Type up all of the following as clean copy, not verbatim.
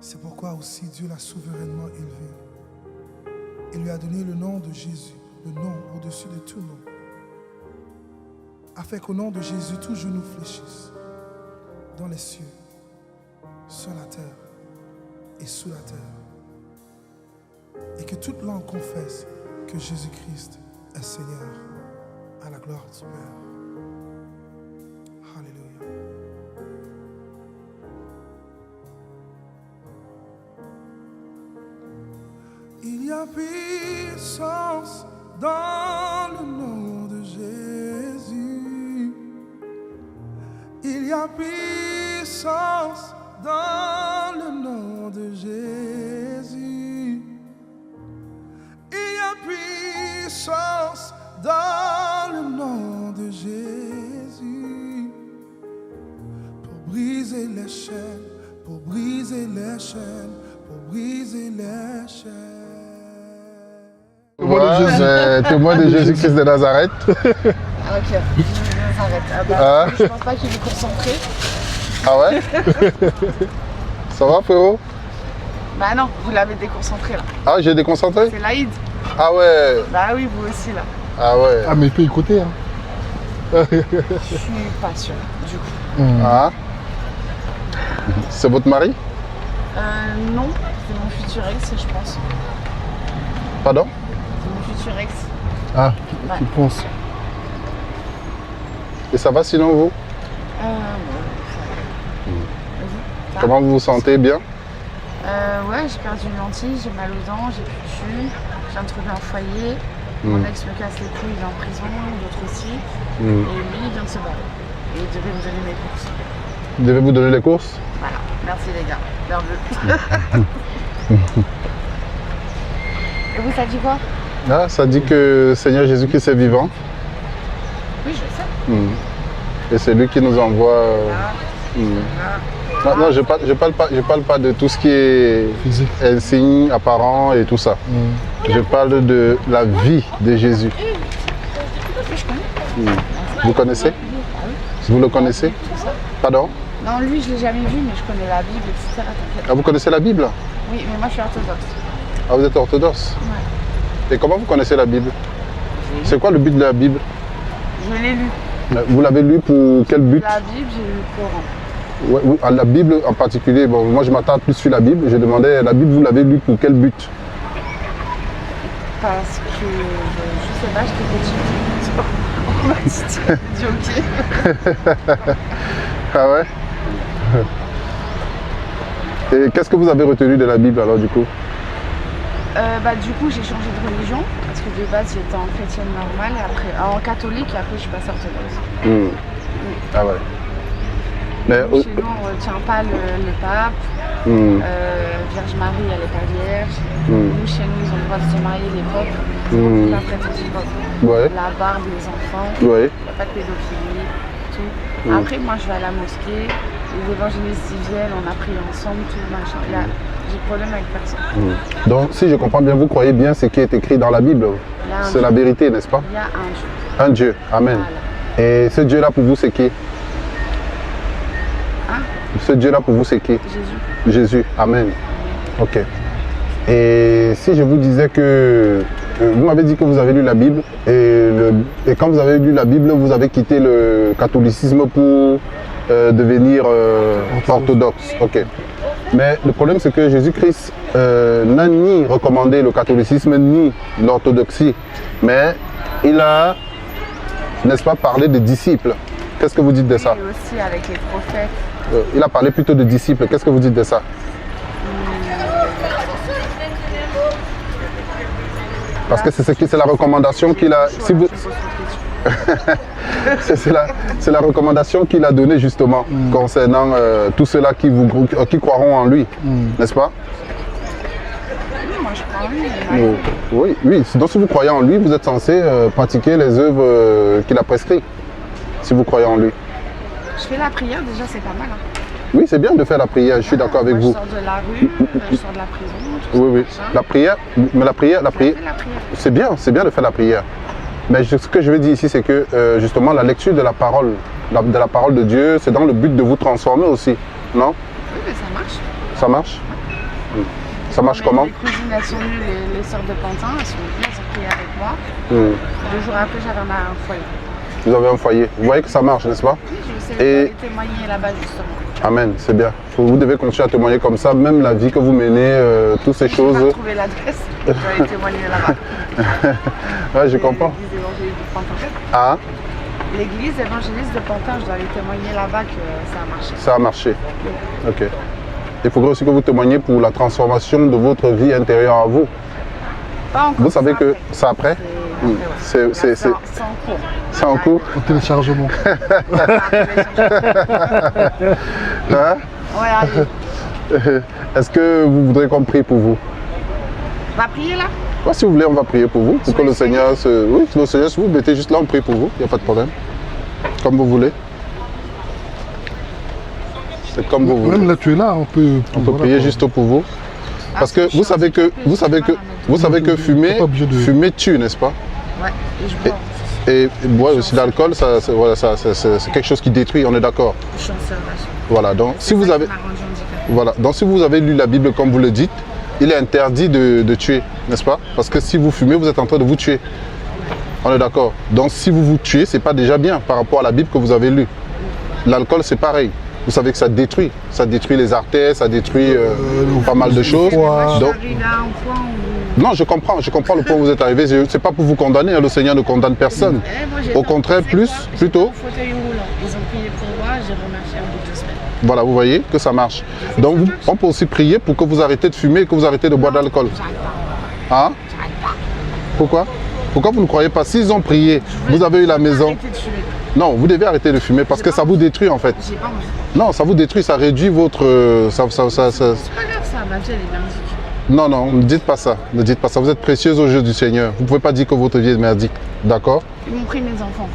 C'est pourquoi aussi Dieu l'a souverainement élevé. Il lui a donné le nom de Jésus, le nom au-dessus de tout nom, afin qu'au nom de Jésus, tout genou fléchisse, dans les cieux, sur la terre et sous la terre, et que toute langue confesse que Jésus-Christ est Seigneur, à la gloire du Père. Alléluia. Il y a puissance dans le nom de Jésus. Il y a puissance dans le nom de Jésus. Il y a puissance dans le nom de Jésus. Pour briser les chaînes, pour briser les chaînes, pour briser les chaînes. Témoin de Jésus-Christ de Nazareth. Ah, ok, Nazareth. Ah bah, je pense pas qu'il est concentré. Ah ouais? Ça va, frérot? Bah non, vous l'avez déconcentré là. Ah, j'ai déconcentré? C'est l'Aïd. Ah ouais. Bah oui, vous aussi là. Ah ouais. Ah, mais il peut écouter, hein. Je suis pas sûre, du coup. Ah. C'est votre mari? Non, c'est mon futur ex, je pense. Pardon? C'est mon futur ex. Ah, Ouais. tu penses. Et ça va sinon vous? Ouais, ça va. Vas-y. Ça va? Comment vous vous sentez? Bien? Ouais, j'ai perdu une lentille, j'ai mal aux dents, j'ai plus de cheveux, je viens de trouver un foyer. Mon ex me casse les couilles, il est en prison, d'autres aussi. Et lui, il vient de se barrer. Et il devait me donner mes courses. Vous devez vous donner les courses? Voilà, merci les gars. Nerveux. Et vous, ça dit quoi? Ah, ça dit que Seigneur Jésus-Christ est vivant. Oui, je sais. Et c'est lui qui nous envoie. Là, Non, je parle pas de tout ce qui est Physique. insigne, apparent et tout ça. Je parle de la vie de Jésus. je connais. Vous connaissez? Vous le connaissez? Pardon? Non, lui, je l'ai jamais vu, mais je connais la Bible, etc. T'inquiète. Ah, vous connaissez la Bible? Oui, mais moi, je suis orthodoxe. Ah, vous êtes orthodoxe? Ouais. Et comment vous connaissez la Bible? C'est quoi le but de la Bible? Je l'ai lu. Vous l'avez lu pour quel but? La Bible, j'ai lu le Coran. Ouais, la Bible en particulier, bon, moi je m'attarde plus sur la Bible. Je demandais, la Bible, vous l'avez lu pour quel but? Parce que, je sais pas, j'étais petite. On m'a dit ok. Ah ouais? Et qu'est-ce que vous avez retenu de la Bible alors du coup? Du coup, j'ai changé de religion. Parce que de base, j'étais en chrétienne normale, et après, en catholique, et après, je suis passée orthodoxe. Ah ouais. Mais, Nous, chez nous, on ne retient pas le pape. Vierge Marie, elle n'est pas vierge. Nous, chez nous, ils ont le droit de se marier, les popes. Ils pas prêter du pop. Ouais. La barbe, les enfants. Ouais. Il n'y a pas de pédophilie, tout. Après, moi, je vais à la mosquée. Les évangélistes, ils viennent, on a prié ensemble, tout machin. J'ai problème avec personne. Donc, si je comprends bien, vous croyez bien ce qui est écrit dans la Bible. C'est la vérité, n'est-ce pas? Il y a un Dieu. Un Dieu. Amen. Voilà. Et ce Dieu-là, pour vous, c'est qui? Hein? Ce Dieu-là, pour vous, c'est qui? Jésus. Jésus. Amen. Ok. Et si je vous disais que... vous m'avez dit que vous avez lu la Bible et quand vous avez lu la Bible, vous avez quitté le catholicisme pour devenir orthodoxe. Ok. Mais le problème, c'est que Jésus-Christ n'a ni recommandé le catholicisme ni l'orthodoxie. Mais il a, n'est-ce pas, parlé des disciples. Qu'est-ce que vous dites de ça? Et aussi avec les prophètes. Il a parlé plutôt de disciples. Qu'est-ce que vous dites de ça? Parce que c'est la recommandation qu'il a. Si vous... c'est la recommandation qu'il a donnée justement concernant tous ceux-là qui croiront en lui, n'est-ce pas? Oui, moi je crois en lui. Oui. Donc si vous croyez en lui, vous êtes censé pratiquer les œuvres qu'il a prescrites. Si vous croyez en lui. Je fais la prière, déjà c'est pas mal. Hein. Oui, c'est bien de faire la prière, je suis d'accord avec vous. Je sors de la rue, je sors de la prison. Oui. La prière, mais la prière, c'est bien de faire la prière. Mais ce que je veux dire ici, c'est que justement la lecture de la parole de Dieu, c'est dans le but de vous transformer aussi, non? Oui, mais ça marche. Ça marche? Ça marche comment? Mes cousines, elles sont venues, les sœurs de Pantin, elles sont venues, elles ont prié avec moi. 2 jours après, j'avais un foyer. Vous avez un foyer. Vous voyez que ça marche, n'est-ce pas? Oui, je sais, j'allais témoigner là-bas justement. Amen, c'est bien. Vous devez continuer à témoigner comme ça, même la vie que vous menez, toutes ces choses. Je n'ai pas trouvé l'adresse, j'allais témoigner là-bas. Ouais, je comprends. L'église évangélique de Pantin. Ah, L'église évangéliste de Pantin, je dois aller témoigner là-bas que ça a marché. ça a marché. Ok. Il faudrait aussi que vous témoigniez pour la transformation de votre vie intérieure à vous. Pas encore. Vous savez ça que après. c'est après? C'est C'est en cours. c'est en cours? Au téléchargement. Hein? Ouais, allez. Est-ce que vous voudrez qu'on prie pour vous? On va prier là? Ouais, si vous voulez, on va prier pour vous. Pour que le Seigneur se... Oui, le Seigneur, si vous mettez juste là, on prie pour vous. Il n'y a pas de problème. Comme vous voulez. C'est comme vous voulez. Même là, tu es là, on peut Prier juste pour vous. Parce que vous savez que fumer, pas obligé de- fumer tue, n'est-ce pas? Ouais, et je bois. Et boire aussi l'alcool, c'est quelque chose qui détruit, on est d'accord. Je suis en servage. Voilà, donc si vous avez... Ça qui m'a rendu handicapée. Voilà, donc si vous avez lu la Bible comme vous le dites, il est interdit de tuer, n'est-ce pas? Parce que si vous fumez, vous êtes en train de vous tuer. On est d'accord. Donc si vous vous tuez, c'est pas déjà bien par rapport à la Bible que vous avez lue. L'alcool, c'est pareil. Vous savez que ça détruit les artères, ça détruit pas mal de choses. Moi, je Donc, suis arrivée à un point où... non, je comprends le point où vous êtes arrivé. C'est pas pour vous condamner, hein, le Seigneur ne condamne personne. Moi, j'ai Au été contraire, en plus, fauteuil plutôt. J'étais en fauteuil roulant. Ils ont prié pour moi, j'ai remarché au bout de 2 semaines. Voilà, vous voyez que ça marche. Donc on peut aussi prier pour que vous arrêtez de fumer et que vous arrêtez de boire de l'alcool. J'arrête pas. Hein? Pourquoi? Pourquoi vous ne croyez pas? S'ils ont prié, vous avez eu la maison. Arrêtez de fumer. Non, vous devez arrêter de fumer parce que ça vous détruit en fait. J'ai pas envie. Non, ça vous détruit, ça réduit votre... C'est pas grave ça, ma vie elle est merdique. Non, non, ne dites pas ça. Ne dites pas ça. Vous êtes précieuse aux yeux du Seigneur. Vous ne pouvez pas dire que votre vie est merdique. D'accord? Ils m'ont pris mes enfants.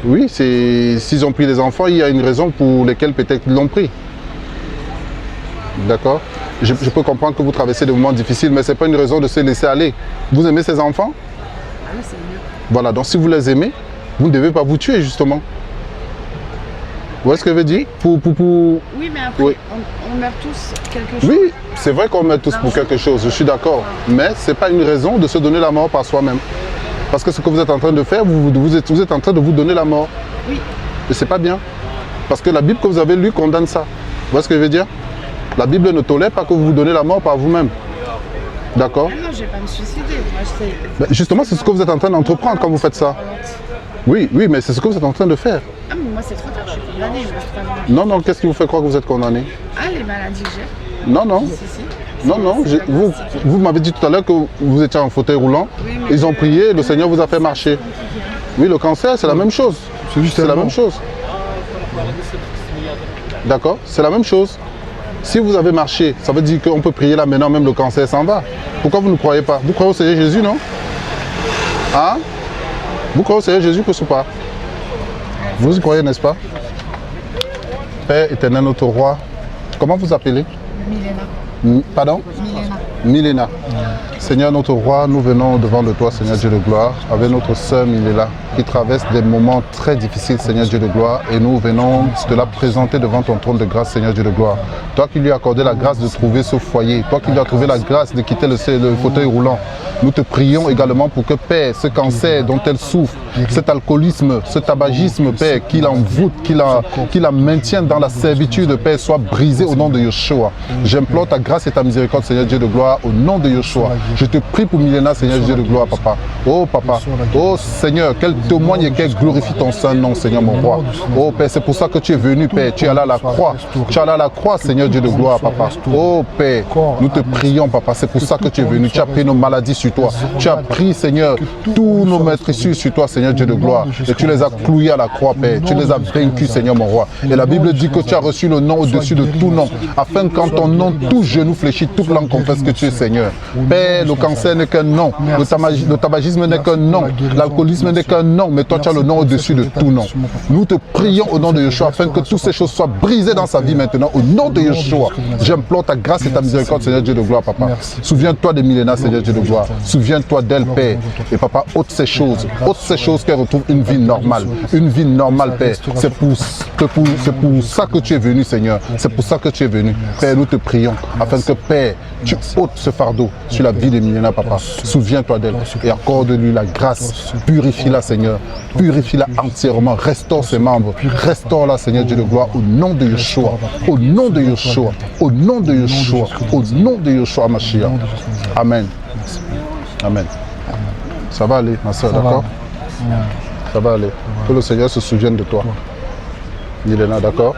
Oui, s'ils ont pris les enfants, il y a une raison pour laquelle peut-être ils l'ont pris. D'accord? Je peux comprendre que vous traversez des moments difficiles, mais ce n'est pas une raison de se laisser aller. Vous aimez ces enfants? Ah oui, c'est mieux. Voilà, donc si vous les aimez, vous ne devez pas vous tuer justement. Vous voyez ce que je veux dire? Oui, mais après, Oui. on meurt tous quelque chose. Oui, c'est vrai qu'on meurt tous pour quelque chose, je suis d'accord. Mais ce n'est pas une raison de se donner la mort par soi-même. Parce que ce que vous êtes en train de faire, vous êtes en train de vous donner la mort. Oui. Et c'est pas bien. Parce que la Bible que vous avez lue condamne ça. Vous voyez ce que je veux dire? La Bible ne tolère pas que vous vous donnez la mort par vous-même. D'accord? Ah non, je vais pas me suicider. Moi, je sais. Ben, justement, c'est ce que vous êtes en train d'entreprendre quand vous faites ça. Oui, oui, mais c'est ce que vous êtes en train de faire. Ah, mais moi, c'est trop tard, je suis condamnée. Il me reste 3 ans. Non, non, qu'est-ce qui vous fait croire que vous êtes condamné? Ah, les maladies que j'ai. Non, non. Si, si. Non, non, C'est vous m'avez dit tout à l'heure que vous étiez en fauteuil roulant. Oui, mais Ils ont prié, le Seigneur vous a fait marcher. Oui, le cancer, c'est la même chose. C'est juste C'est la tellement. même chose. D'accord? C'est la même chose. Si vous avez marché, ça veut dire qu'on peut prier là maintenant, même le cancer s'en va. Pourquoi vous ne croyez pas? Vous croyez au Seigneur Jésus, non? Hein? Vous croyez au Seigneur Jésus, que ce pas? Vous y croyez, n'est-ce pas? Père éternel, notre roi, comment vous appelez? Milena. Pardon? Milena. Milena. Seigneur notre roi, nous venons devant de toi, Seigneur Dieu de gloire, avec notre sœur Milena, qui traverse des moments très difficiles, Seigneur Dieu de gloire, et nous venons te la présenter devant ton trône de grâce, Seigneur Dieu de gloire. Toi qui lui as accordé la grâce de trouver ce foyer, toi qui lui as trouvé la grâce de quitter le fauteuil roulant, nous te prions également pour que, Père, ce cancer dont elle souffre, cet alcoolisme, ce tabagisme, Père, qui l'envoûte, qui la maintient dans la servitude, Père, soit brisé au nom de Yeshua. J'implore ta grâce et ta miséricorde, Seigneur Dieu de gloire, au nom de Yeshua. Je te prie pour Milena, Seigneur Dieu de gloire, Papa. Oh, Papa. Oh, Seigneur, qu'elle témoigne et qu'elle glorifie ton saint nom, Seigneur, mon roi. Oh, Père, c'est pour ça que tu es venu, Père. Tu es allé à la croix. Tu es allé à la croix, Seigneur Dieu de gloire, Papa. Oh, Père, nous te prions, Papa. C'est pour ça que tu es venu. Tu as pris nos maladies sur toi. Tu as pris, Seigneur, tous nos maîtresses sur toi, Seigneur Dieu de gloire. Et tu les as cloués à la croix, Père. Tu les as vaincus, Seigneur, mon roi. Et la Bible dit que tu as reçu le nom au-dessus de tout nom, afin qu'en ton nom, tout genou fléchit, toute langue confesse que tu es Seigneur. Père, le cancer n'est qu'un nom. Le tabagisme n'est qu'un nom. L'alcoolisme n'est qu'un nom. Mais toi, tu as le nom au-dessus de tout nom. Nous te prions au nom de Yeshua, afin que toutes ces choses soient brisées dans sa vie maintenant. Au nom de Yeshua, j'implore ta grâce et ta miséricorde, Seigneur Dieu de gloire, Papa. Souviens-toi de Milena, Seigneur Dieu de gloire. Souviens-toi d'elle, Père. Et papa, ôte ces choses qu'elle retrouve une vie normale. Une vie normale, Père. C'est pour ça que tu es venu, Seigneur. C'est pour ça que tu es venu. Père, nous te prions afin que, Père, tu ôtes ce fardeau sur la vie de Milena, papa. Souviens-toi d'elle et accorde-lui la grâce. Purifie-la, Seigneur. Purifie-la entièrement. Restaure ses membres. Restaure-la, Seigneur Dieu de gloire, au nom de Yeshua. Au nom de Yeshua. Au nom de Yeshua. Au nom de Yeshua, Mashiach. Amen. Amen. Ça va aller, ma soeur, d'accord? Ça va aller. Que le Seigneur se souvienne de toi. Milena, d'accord?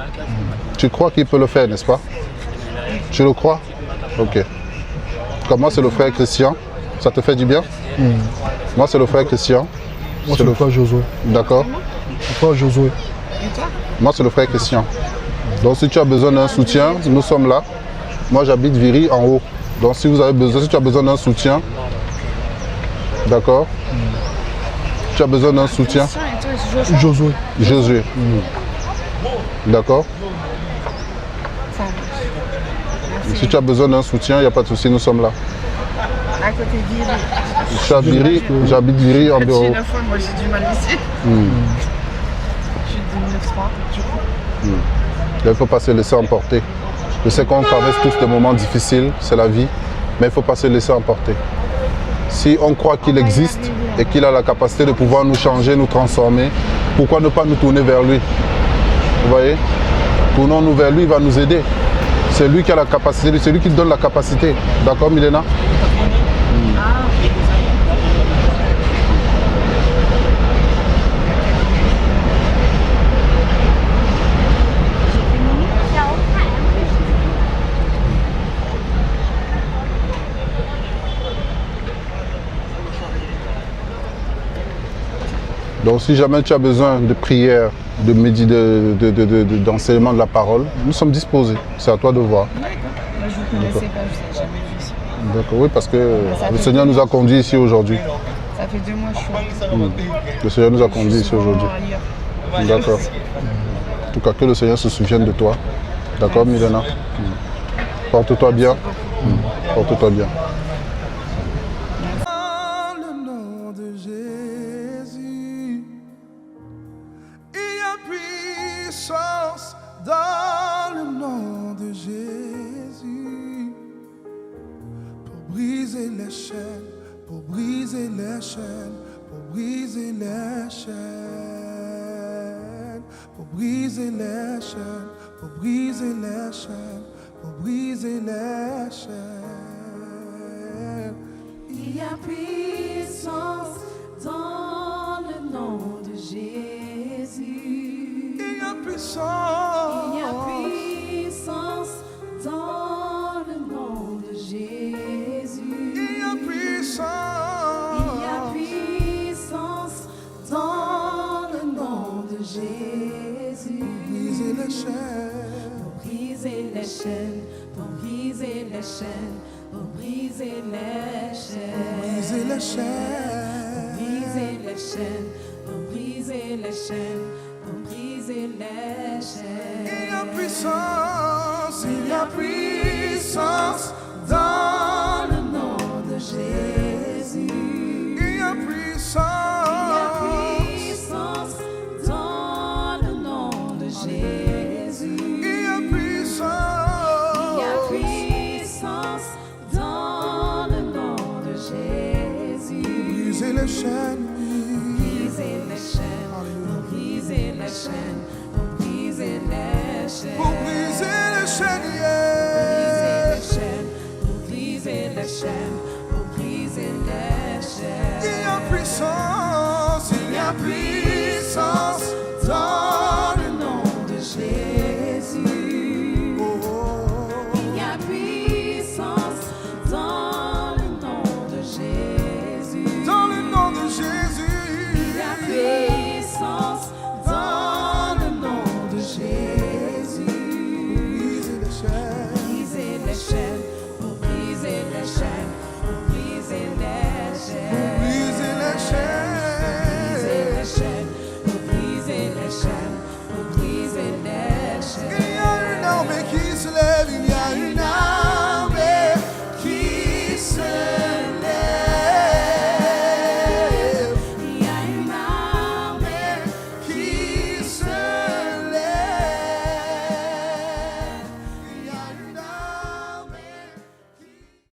Tu crois qu'il peut le faire, n'est-ce pas? Tu le crois? Ok. Comment c'est le frère Christian? Ça te fait du bien? Moi, c'est le frère Christian. Moi, c'est le frère Josué. D'accord. Le frère Josué. Moi, c'est le frère Christian. Donc, si tu as besoin d'un soutien, nous sommes là. Moi, j'habite Viry en haut. Donc, si tu as besoin d'un soutien, d'accord. Tu as besoin d'un soutien. Josué. Josué. D'accord. Si tu as besoin d'un soutien, il n'y a pas de souci, nous sommes là. À côté de Viry. J'habite Viry en bureau. Moi, j'ai du mal ici. Je suis de 1903, du coup. Il ne faut pas se laisser emporter. Je sais qu'on traverse tous des moments difficiles, c'est la vie, mais il ne faut pas se laisser emporter. Si on croit qu'il existe et qu'il a la capacité de pouvoir nous changer, nous transformer, pourquoi ne pas nous tourner vers lui? Vous voyez? Tournons-nous vers lui, il va nous aider. C'est lui qui a la capacité, c'est lui qui donne la capacité. D'accord, Milena? Donc si jamais tu as besoin de prière, d'enseignement de la parole, nous sommes disposés. C'est à toi de voir. Moi, je vous connaissais pas, je vous ai jamais vu ici. D'accord, oui, parce que le Seigneur nous a conduits ici aujourd'hui. Ça fait 2 mois que je suis là. Le Seigneur nous a conduits ici aujourd'hui. D'accord. En tout cas, que le Seigneur se souvienne de toi. D'accord, Milena? Porte-toi bien. Porte-toi bien. Dans le nom de Jésus, pour briser les chaînes, pour briser les chaînes, pour briser les chaînes, pour briser les chaînes, pour briser les chaînes, pour briser les chaînes. Il y a puissance dans le nom de Jésus. Il y a puissance. Il y a puissance dans le nom de Jésus. Il y a puissance. Il y a puissance dans le nom de Jésus. Briser les chaînes. Pour briser les chaînes, pour briser les chaînes, pour briser les chaînes. Briser les chaînes. Briser les chaînes, pour briser les chaînes, pour briser les chaînes. Il y a puissance, il y a puissance dans le nom de Jésus. Il y a puissance dans le nom de Jésus. Il y a puissance dans le nom de Jésus. Briser les chaînes, briser les chaînes, briser les chaînes, briser les chaînes. pour briser les chaînes, yeah.